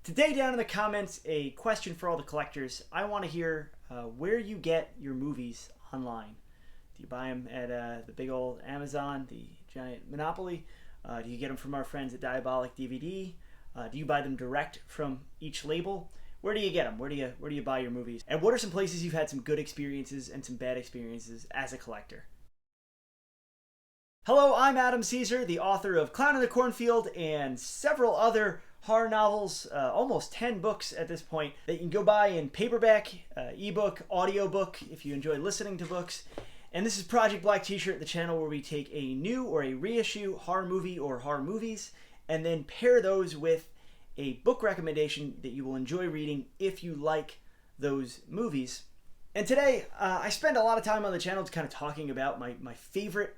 Today, down in the comments, a question for all the collectors. I want to hear where you get your movies online. Do you buy them at the big old Amazon, the giant monopoly? Do you get them from our friends at Diabolic DVD? Do you buy them direct from each label? Where do you get them? Where do you buy your movies? And what are some places you've had some good experiences and some bad experiences as a collector? Hello, I'm Adam Caesar, the author of Clown in the Cornfield and several other horror novels, almost 10 books at this point, that you can go buy in paperback, ebook, audiobook, if you enjoy listening to books. And this is Project Black T-Shirt, the channel where we take a new or a reissue horror movie or horror movies and then pair those with a book recommendation that you will enjoy reading if you like those movies. And today, I spend a lot of time on the channel kind of talking about my favorite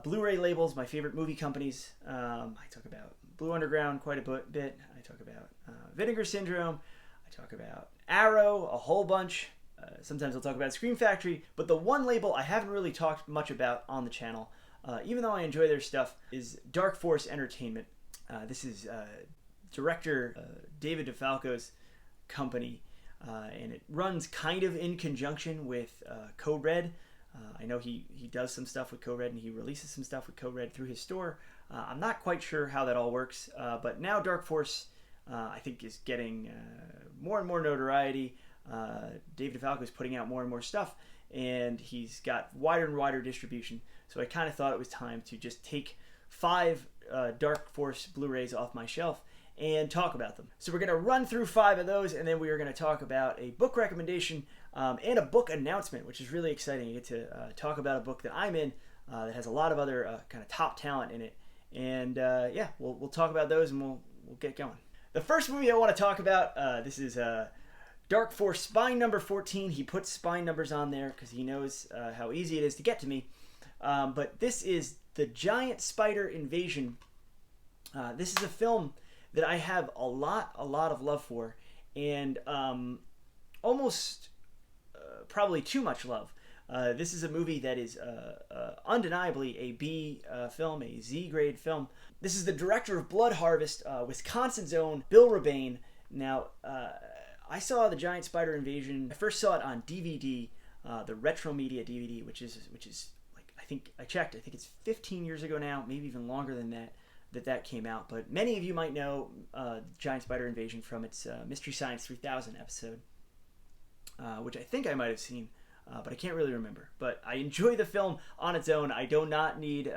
Blu-ray labels, my favorite movie companies. I talk about Blue Underground quite a bit. I talk about Vinegar Syndrome. I talk about Arrow a whole bunch. Sometimes I'll talk about Scream Factory. But the one label I haven't really talked much about on the channel, even though I enjoy their stuff, is Dark Force Entertainment. This is director David DeFalco's company, and it runs kind of in conjunction with Code Red. I know he does some stuff with Code Red and he releases some stuff with Code Red through his store. I'm not quite sure how that all works, but now Dark Force, I think, is getting more and more notoriety. Dave DeFalco is putting out more and more stuff, and he's got wider and wider distribution. So I kind of thought it was time to just take 5 Dark Force Blu-rays off my shelf and talk about them. So we're going to run through 5 of those, and then we are going to talk about a book recommendation and a book announcement, which is really exciting. I get to talk about a book that I'm in that has a lot of other kind of top talent in it. And yeah, we'll talk about those and we'll get going. The first movie I want to talk about, this is Dark Force Spine number 14. He puts spine numbers on there because he knows how easy it is to get to me. But this is The Giant Spider Invasion. This is a film that I have a lot of love for, and almost probably too much love. This is a movie that is undeniably a B film, a Z grade film. This is the director of Blood Harvest, Wisconsin's own Bill Rebane. Now, I saw The Giant Spider Invasion. I first saw it on DVD, the Retro Media DVD, which is like, I think it's 15 years ago now, maybe even longer than that came out. But many of you might know Giant Spider Invasion from its Mystery Science 3000 episode, which I think I might have seen, but I can't really remember. But I enjoy the film on its own. I do not need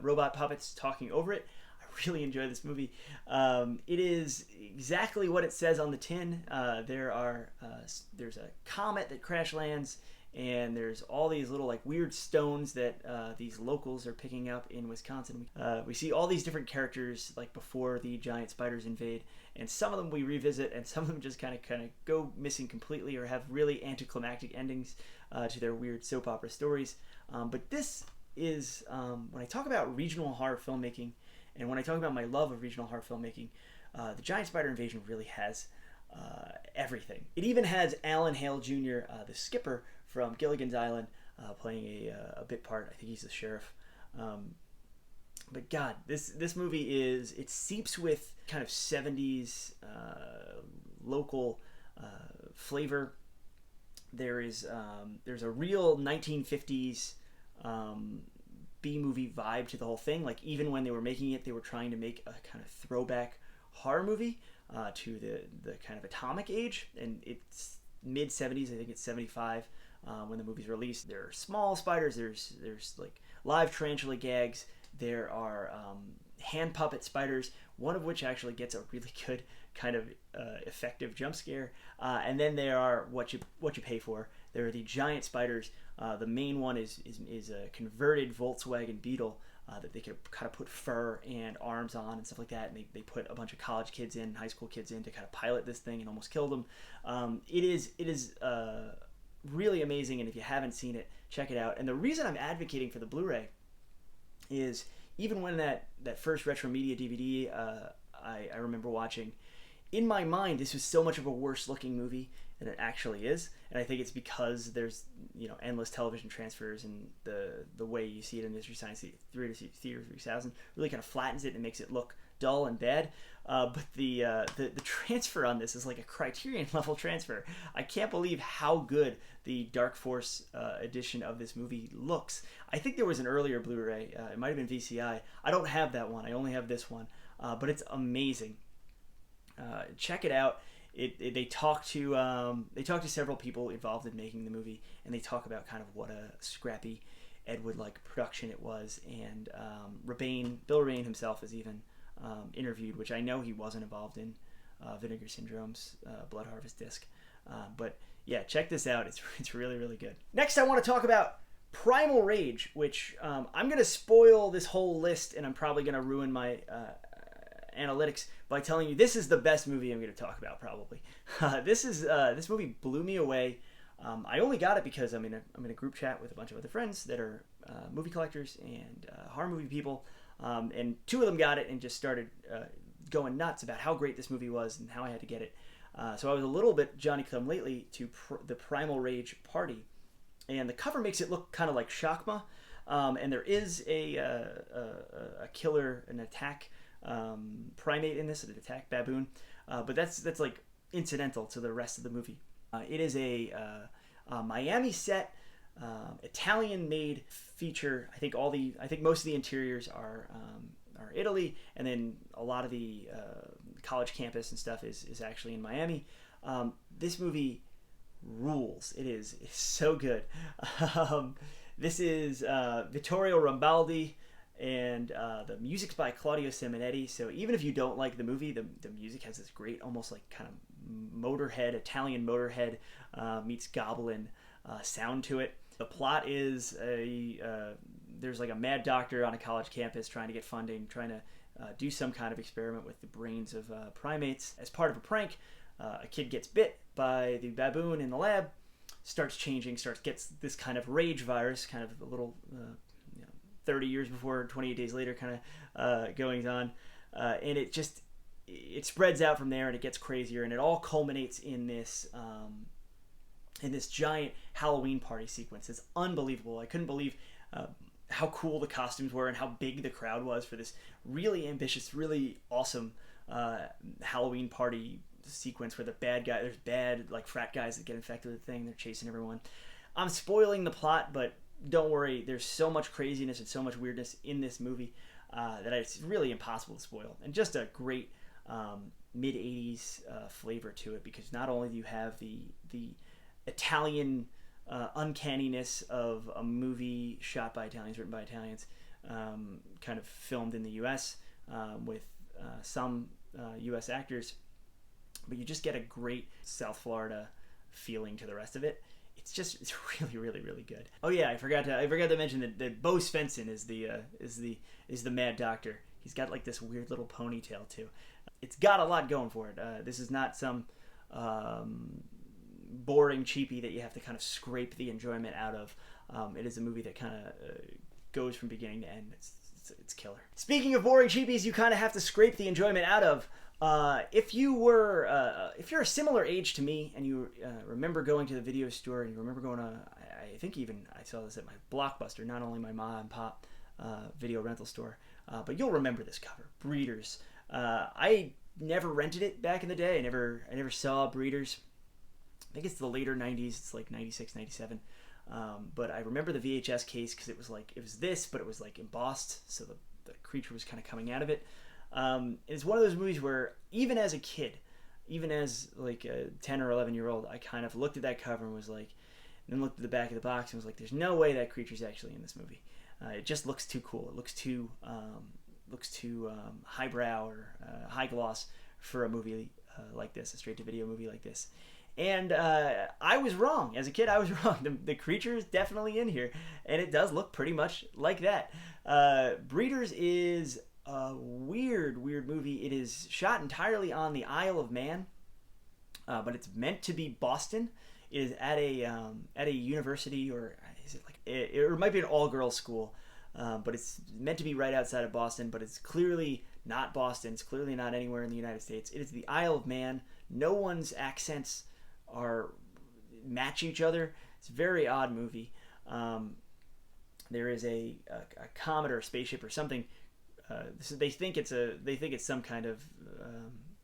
robot puppets talking over it. I really enjoy this movie. It is exactly what it says on the tin. There's a comet that crash lands, and there's all these little like weird stones that these locals are picking up in Wisconsin. We see all these different characters like before the giant spiders invade, and some of them we revisit, and some of them just kind of go missing completely or have really anticlimactic endings to their weird soap opera stories. But this is, when I talk about regional horror filmmaking, and when I talk about my love of regional horror filmmaking, The Giant Spider Invasion really has everything. It even has Alan Hale Jr., the skipper from Gilligan's Island, playing a bit part. I think he's the sheriff. But God, this movie it seeps with kind of 70s local flavor. There's a real 1950s B-movie vibe to the whole thing. Like, even when they were making it, they were trying to make a kind of throwback horror movie to the kind of atomic age, and it's mid-70s. I think it's 75 when the movie's released. There are small spiders. There's like live tarantula gags. There are hand puppet spiders, one of which actually gets a really good kind of effective jump scare. And then there are what you pay for. There are the giant spiders. The main one is a converted Volkswagen Beetle that they could kind of put fur and arms on and stuff like that. And they put a bunch of college kids in, high school kids in, to kind of pilot this thing and almost kill them. It is really amazing, and if you haven't seen it, check it out. And the reason I'm advocating for the Blu-ray is, even when that first Retro Media DVD I remember watching, in my mind this was so much of a worse looking movie than it actually is, and I think it's because there's endless television transfers, and the way you see it in Mystery Science Theater 3000 really kind of flattens it and makes it look dull and bad. But the transfer on this is like a Criterion level transfer. I can't believe how good the Dark Force edition of this movie looks. I think there was an earlier Blu-ray. It might have been VCI. I don't have that one. I only have this one. But it's amazing. Check it out. They talk to several people involved in making the movie, and they talk about kind of what a scrappy Ed Wood-like production it was. And Bill Rebane himself is even interviewed, which I know he wasn't involved in Vinegar Syndrome's Blood Harvest disc. But yeah, check this out. It's really, really good. Next, I want to talk about Primal Rage, which I'm going to spoil this whole list, and I'm probably going to ruin my analytics by telling you this is the best movie I'm going to talk about, probably. This movie blew me away. I only got it because I'm in a group chat with a bunch of other friends that are movie collectors and horror movie people. And two of them got it and just started going nuts about how great this movie was and how I had to get it. So I was a little bit Johnny-come-lately to the Primal Rage party. And the cover makes it look kind of like Shakma. And there is a killer, an attack primate in this, an attack baboon. But that's like incidental to the rest of the movie. It is a Miami set, Italian-made feature. I think most of the interiors are Italy, and then a lot of the college campus and stuff is actually in Miami. This movie rules. It's so good. This is Vittorio Rambaldi, and the music's by Claudio Simonetti. So even if you don't like the movie, the music has this great, almost like kind of Italian Motorhead meets Goblin sound to it. The plot is there's like a mad doctor on a college campus trying to get funding, trying to do some kind of experiment with the brains of primates. As part of a prank, a kid gets bit by the baboon in the lab, gets this kind of rage virus, kind of a little 30 years before, 28 days later kind of goings on, and it spreads out from there, and it gets crazier, and it all culminates in this giant Halloween party sequence. It's unbelievable. I couldn't believe how cool the costumes were and how big the crowd was for this really ambitious, really awesome Halloween party sequence where there's bad like frat guys that get infected with the thing. They're chasing everyone. I'm spoiling the plot, but don't worry. There's so much craziness and so much weirdness in this movie that it's really impossible to spoil. And just a great mid-80s flavor to it, because not only do you have the Italian uncanniness of a movie shot by Italians, written by Italians, kind of filmed in the U.S. With some U.S. actors, but you just get a great South Florida feeling to the rest of it. It's really, really, really good. Oh yeah, I forgot to mention that Bo Svensson is the Mad Doctor. He's got like this weird little ponytail too. It's got a lot going for it. This is not some boring cheapie that you have to kind of scrape the enjoyment out of. It is a movie that kind of goes from beginning to end. It's killer. Speaking of boring cheapies, you kind of have to scrape the enjoyment out of. If you're a similar age to me and you remember going to the video store and you remember going to, I think even I saw this at my Blockbuster, not only my mom and pop video rental store, but you'll remember this cover, Breeders. I never rented it back in the day. I never saw Breeders. I think it's the later 90s. It's like 96, 97. But I remember the VHS case because it was this, but it was like embossed, so the creature was kind of coming out of it. It's one of those movies where even as a kid, even as like a 10 or 11 year old, I kind of looked at that cover and was like, and then looked at the back of the box and was like, there's no way that creature's actually in this movie. It just looks too cool. It looks too highbrow or high gloss for a movie like this, a straight to video movie like this. And I was wrong. As a kid, I was wrong. The creature is definitely in here, and it does look pretty much like that. Breeders is a weird movie. It is shot entirely on the Isle of Man, but it's meant to be Boston. It is at a university, or is it like it might be an all-girls school, but it's meant to be right outside of Boston. But it's clearly not Boston. It's clearly not anywhere in the United States. It is the Isle of Man. No one's accents match each other. It's a very odd movie. There is a comet or a spaceship or something they think it's some kind of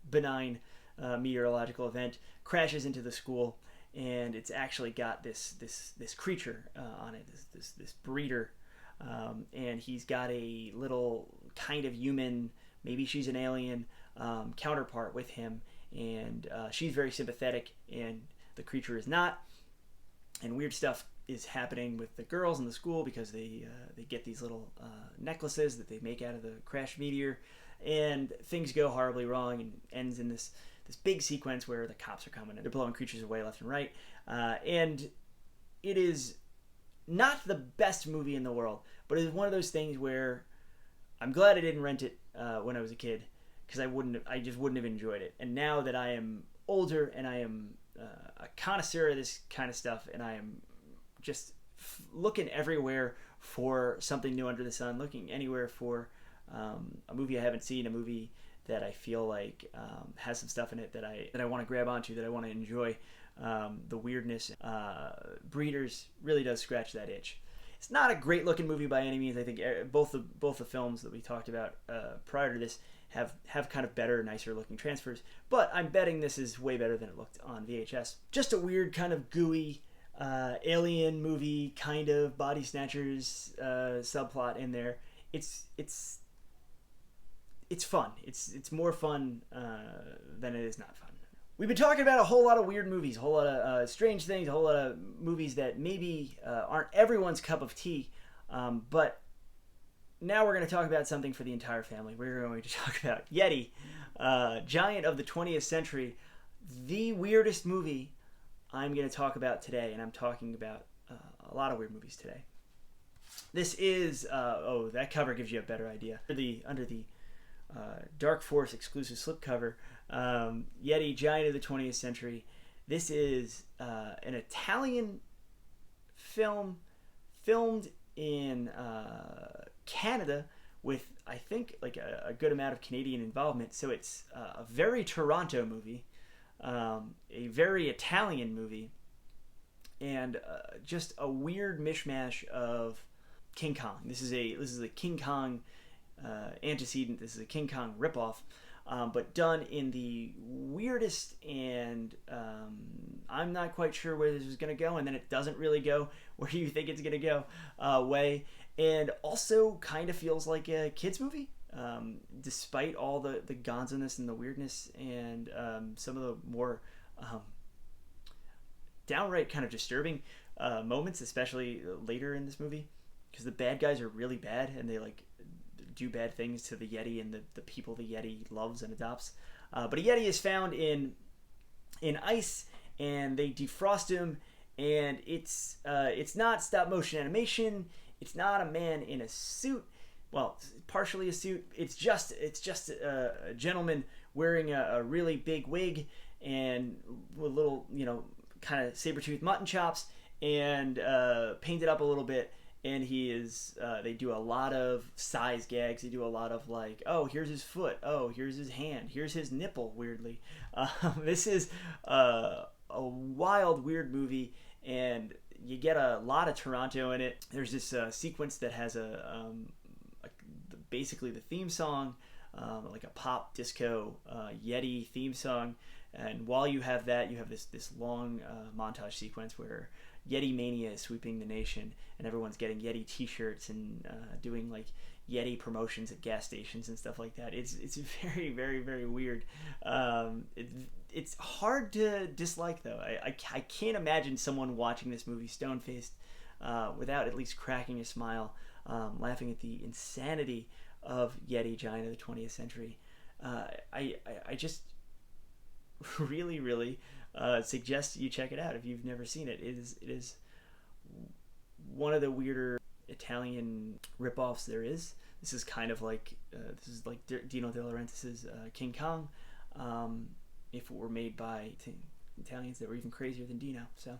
benign meteorological event, crashes into the school, and it's actually got this creature on it, this breeder, and he's got a little kind of human, maybe she's an alien, counterpart with him, and she's very sympathetic, and the creature is not. And weird stuff is happening with the girls in the school because they get these little necklaces that they make out of the crashed meteor, and things go horribly wrong and ends in this big sequence where the cops are coming and they're blowing creatures away left and right. And it is not the best movie in the world, but it is one of those things where I'm glad I didn't rent it when I was a kid, because I just wouldn't have enjoyed it. And now that I am older and I am a connoisseur of this kind of stuff, and I am just looking everywhere for something new under the sun, looking anywhere for a movie I haven't seen, a movie that I feel like has some stuff in it that I want to grab onto, that I want to enjoy. The weirdness, Breeders really does scratch that itch. It's not a great looking movie by any means. I think both the films that we talked about prior to this have kind of better, nicer looking transfers, but I'm betting this is way better than it looked on VHS. Just a weird kind of gooey alien movie, kind of body snatchers subplot in there. It's fun. It's more fun than it is not fun. We've been talking about a whole lot of weird movies, a whole lot of strange things, a whole lot of movies that maybe aren't everyone's cup of tea, but now we're going to talk about something for the entire family. We're going to talk about Yeti, giant of the 20th century, the weirdest movie I'm going to talk about today, and I'm talking about a lot of weird movies today. This is, that cover gives you a better idea. Under the Dark Force exclusive slipcover, Yeti, giant of the 20th century. This is an Italian film filmed in Canada with, I think, like a good amount of Canadian involvement. So it's a very Toronto movie, a very Italian movie, and just a weird mishmash of King Kong. This is a King Kong antecedent. This is a King Kong ripoff, but done in the weirdest and I'm not quite sure where this is going to go, and then it doesn't really go where you think it's going to go way, and also kind of feels like a kids movie, despite all the gonzo-ness and the weirdness and some of the more downright kind of disturbing moments, especially later in this movie, because the bad guys are really bad and they like do bad things to the Yeti and the people the Yeti loves and adopts. But a Yeti is found in ice, and they defrost him, and it's not stop motion animation. It's not a man in a suit. Well, partially a suit. It's just a gentleman wearing a really big wig and with little, kind of saber-toothed mutton chops, and painted up a little bit. And he is, they do a lot of size gags. They do a lot of like, oh, here's his foot. Oh, here's his hand. Here's his nipple, weirdly. This is a wild, weird movie, and you get a lot of Toronto in it. There's this sequence that has basically the theme song, like a pop disco Yeti theme song. And while you have that, you have this long montage sequence where Yeti mania is sweeping the nation, and everyone's getting Yeti t-shirts and doing like Yeti promotions at gas stations and stuff like that. It's very, very, very weird. It's hard to dislike, though. I can't imagine someone watching this movie stone-faced without at least cracking a smile, laughing at the insanity of Yeti, giant of the 20th century. I just really, really suggest you check it out if you've never seen it. It is one of the weirder Italian ripoffs there is. This is kind of like Dino De Laurentiis's King Kong, if it were made by Italians that were even crazier than Dino. So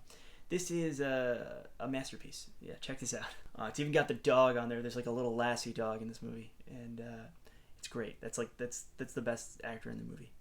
this is a masterpiece. Yeah, check this out. It's even got the dog on there. There's like a little Lassie dog in this movie, and it's great. That's the best actor in the movie.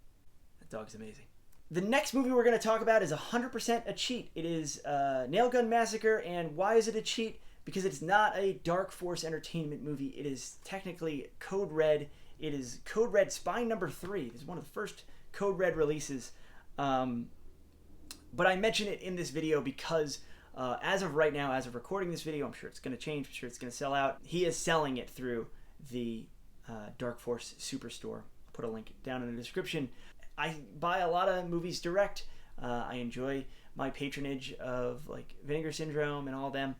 That dog's amazing. The next movie we're going to talk about is 100% a cheat. It is Nail Gun Massacre, and why is it a cheat? because it's not a Dark Force Entertainment movie. It is technically Code Red. It is Code Red Spine number 3. It is one of the first Code Red releases. But I mention it in this video because as of right now, as of recording this video, I'm sure it's going to change. I'm sure it's going to sell out. He is selling it through the Dark Force Superstore. I'll put a link down in the description. I buy a lot of movies direct. I enjoy my patronage of like Vinegar Syndrome and all them.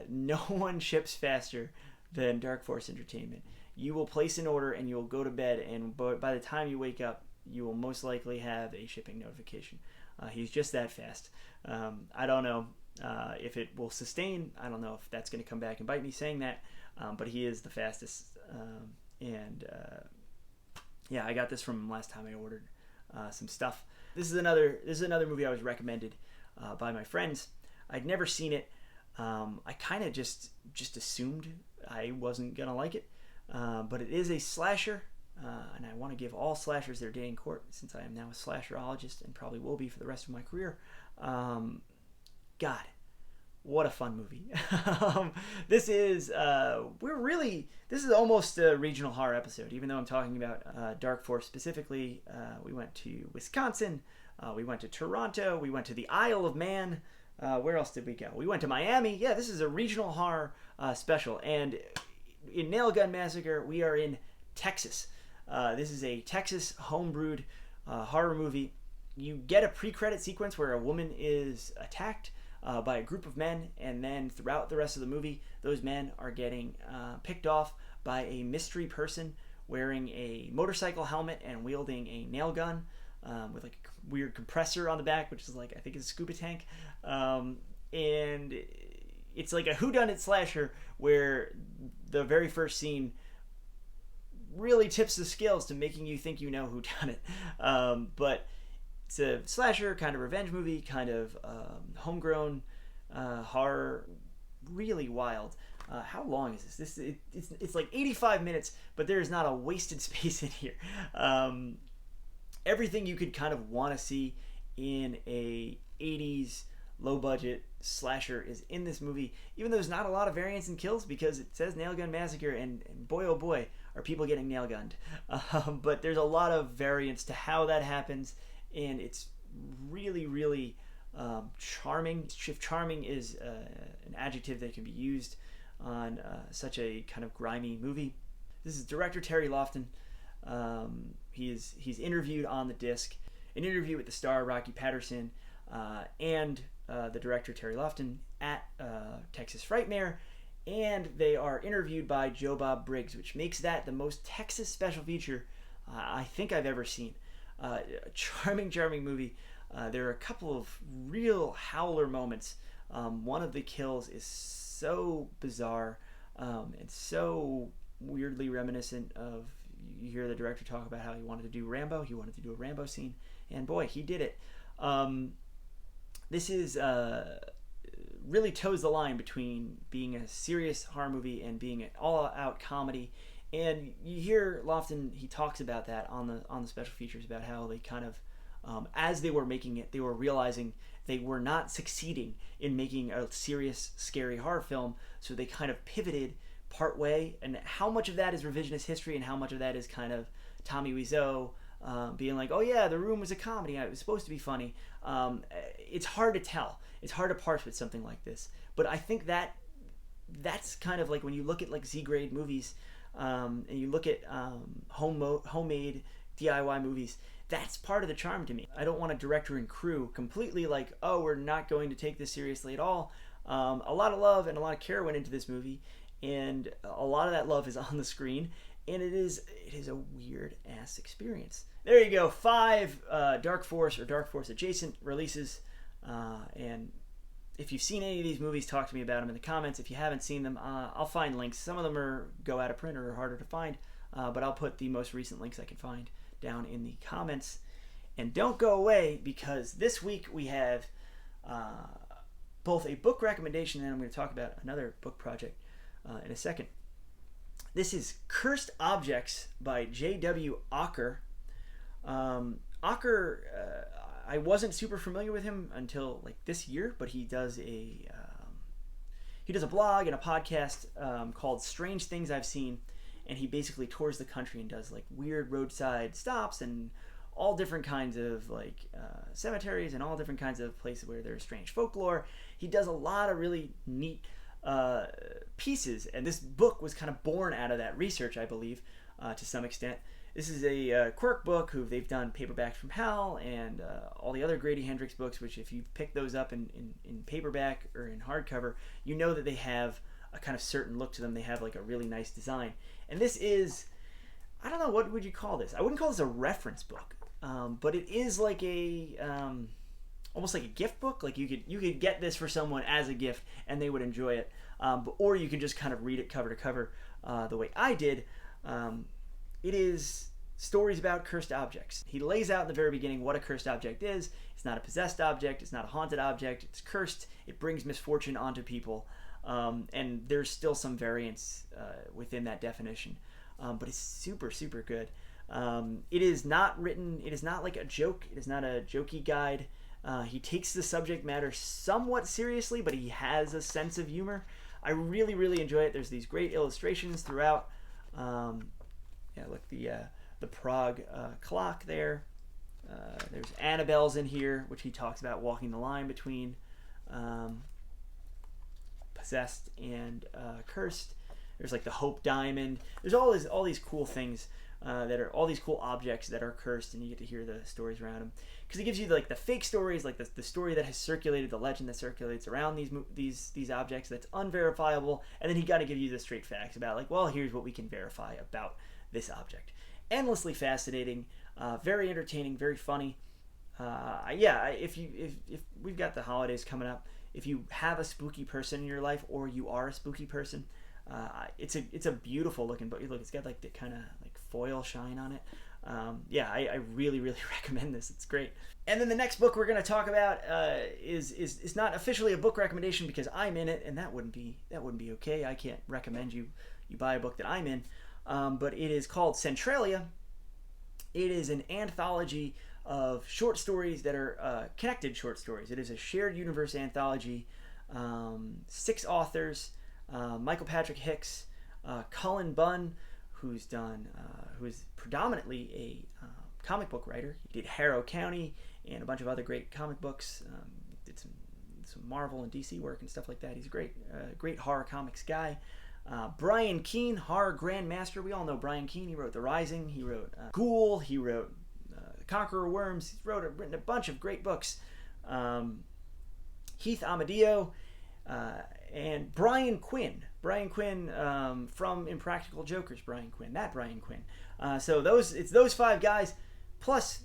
No one ships faster than Dark Force Entertainment. You will place an order and you'll go to bed, and by the time you wake up, you will most likely have a shipping notification. He's just that fast. I don't know if it will sustain. I don't know if that's going to come back and bite me saying that, but he is the fastest. Yeah, I got this from him last time I ordered some stuff. This is another movie I was recommended by my friends. I'd never seen it. I kind of just assumed I wasn't gonna like it, but it is a slasher, and I want to give all slashers their day in court, since I am now a slasherologist and probably will be for the rest of my career. God, what a fun movie. This is almost a regional horror episode, even though I'm talking about Dark Force specifically. We went to Wisconsin, we went to Toronto, we went to the Isle of Man. Where else did we go? We went to Miami. Yeah, this is a regional horror special. And in Gun Massacre, we are in Texas. This is a Texas homebrewed horror movie. You get a pre-credit sequence where a woman is attacked by a group of men, and then throughout the rest of the movie, those men are getting picked off by a mystery person wearing a motorcycle helmet and wielding a nail gun with like a weird compressor on the back, which is like, I think it's a scuba tank. And it's like a whodunit slasher where the very first scene really tips the scales to making you think you know who done it. But it's a slasher, kind of revenge movie, kind of homegrown horror, really wild. How long is this? It's like 85 minutes, but there's not a wasted space in here. Everything you could kind of want to see in a 80s low-budget slasher is in this movie, even though there's not a lot of variance in kills because it says Nail Gun Massacre, and boy oh boy are people getting nail gunned. But there's a lot of variance to how that happens, and it's really, really charming. If charming is an adjective that can be used on such a kind of grimy movie. This is director Terry Lofton. He's interviewed on the disc, an interview with the star Rocky Patterson and the director Terry Lofton at Texas Frightmare, and they are interviewed by Joe Bob Briggs, which makes that the most Texas special feature I think I've ever seen. A charming movie. There are a couple of real howler moments. One of the kills is so bizarre and so weirdly reminiscent of, you hear the director talk about how he wanted to do Rambo. He wanted to do a Rambo scene, and boy, he did it. This is really toes the line between being a serious horror movie and being an all-out comedy. And you hear Lofton, he talks about that on the special features, about how they kind of, as they were making it, they were realizing they were not succeeding in making a serious, scary horror film, so they kind of pivoted part way. And how much of that is revisionist history and how much of that is kind of Tommy Wiseau being like, oh yeah, The Room was a comedy, it was supposed to be funny. It's hard to tell. It's hard to parse with something like this. But I think that's kind of like when you look at like Z-grade movies, and you look at homemade DIY movies, that's part of the charm to me. I don't want a director and crew completely like, oh, we're not going to take this seriously at all. A lot of love and a lot of care went into this movie, and a lot of that love is on the screen, and it is a weird ass experience. There you go, 5 Dark Force or Dark Force adjacent releases, and if you've seen any of these movies, talk to me about them in the comments. If you haven't seen them, I'll find links. Some of them go out of print or are harder to find, but I'll put the most recent links I can find down in the comments. And don't go away, because this week we have both a book recommendation, and I'm going to talk about another book project in a second. This is Cursed Objects by J.W. Ocker. Ocker, I wasn't super familiar with him until like this year, but he does He does a blog and a podcast called Strange Things I've Seen, and he basically tours the country and does like weird roadside stops and all different kinds of like cemeteries and all different kinds of places where there's strange folklore. He does a lot of really neat pieces, and this book was kind of born out of that research, I believe, to some extent. This is a Quirk book who they've done Paperbacks from Hell and all the other Grady Hendrix books, which if you pick those up in paperback or in hardcover, you know that they have a kind of certain look to them. They have like a really nice design. And this is, I don't know, what would you call this? I wouldn't call this a reference book, but it is like a almost like a gift book. Like you could get this for someone as a gift and they would enjoy it, or you could just kind of read it cover to cover the way I did. It is stories about cursed objects. He lays out in the very beginning what a cursed object is. It's not a possessed object. It's not a haunted object. It's cursed. It brings misfortune onto people. And there's still some variance within that definition. But it's super, super good. It is not written, it is not like a joke. It is not a jokey guide. He takes the subject matter somewhat seriously, but he has a sense of humor. I really, really enjoy it. There's these great illustrations throughout. Yeah, look, the Prague clock there. There's Annabelle's in here, which he talks about walking the line between possessed and cursed. There's like the Hope Diamond. There's all these cool things that are all these cool objects that are cursed, and you get to hear the stories around them. Because it gives you like the fake stories, like the story that has circulated, the legend that circulates around these objects that's unverifiable, and then he got to give you the straight facts about like, well, here's what we can verify about this object. Endlessly fascinating, very entertaining, very funny. Yeah, if we've got the holidays coming up, if you have a spooky person in your life or you are a spooky person, it's a beautiful looking book. Look, it's got like the kind of like foil shine on it. Yeah, I really, really recommend this. It's great. And then the next book we're going to talk about is not officially a book recommendation because I'm in it, and that wouldn't be okay. I can't recommend you buy a book that I'm in. But it is called Centralia. It is an anthology of short stories that are connected short stories. It is a shared universe anthology. 6 authors: Michael Patrick Hicks, Cullen Bunn, who is predominantly a comic book writer. He did Harrow County and a bunch of other great comic books. Did some Marvel and DC work and stuff like that. He's a great horror comics guy. Brian Keene, horror grandmaster. We all know Brian Keene. He wrote The Rising. He wrote Ghoul. He wrote Conqueror Worms. He's written a bunch of great books. Heath Amadeo and Brian Quinn. Brian Quinn from Impractical Jokers. Brian Quinn. So it's those 5 guys plus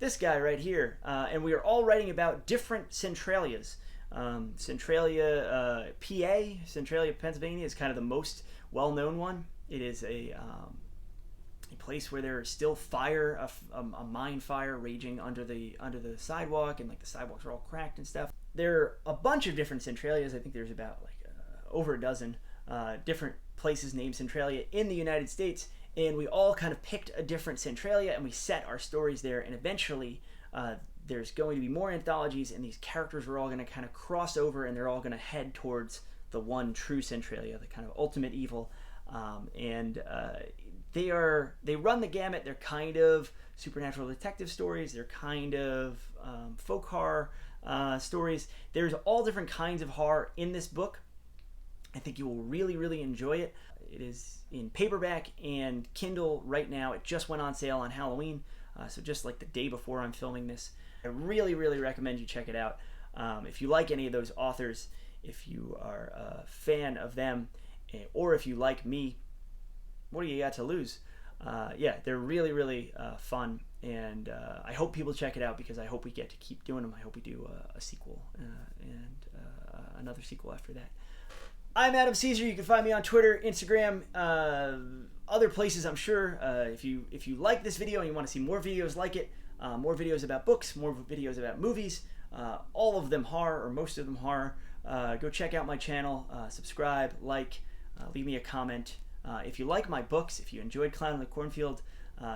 this guy right here. And we are all writing about different Centralias. Centralia, PA, Centralia, Pennsylvania is kind of the most well-known one. It is a place where there is still fire, a mine fire raging under the sidewalk, and like the sidewalks are all cracked and stuff. There are a bunch of different Centralias. I think there's about like over a dozen different places named Centralia in the United States, and we all kind of picked a different Centralia and we set our stories there, and eventually there's going to be more anthologies, and these characters are all going to kind of cross over, and they're all going to head towards the one true Centralia, the kind of ultimate evil. They run the gamut. They're kind of supernatural detective stories. They're kind of folk horror stories. There's all different kinds of horror in this book. I think you will really, really enjoy it. It is in paperback and Kindle right now. It just went on sale on Halloween, so just like the day before I'm filming this. I really, really recommend you check it out. If you like any of those authors, if you are a fan of them, or if you like me, what do you got to lose? Yeah, they're really, really fun, and I hope people check it out because I hope we get to keep doing them. I hope we do a sequel and another sequel after that. I'm Adam Caesar. You can find me on Twitter, Instagram, other places, I'm sure. If you like this video and you want to see more videos like it, more videos about books, more videos about movies, all of them horror or most of them horror, go check out my channel, subscribe, like, leave me a comment. If you like my books, if you enjoyed Clown in the Cornfield,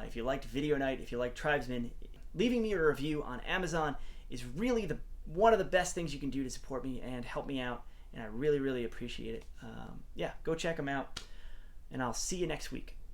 if you liked Video Night, if you liked Tribesmen, leaving me a review on Amazon is really one of the best things you can do to support me and help me out and I really, really appreciate it. Yeah, go check them out, and I'll see you next week.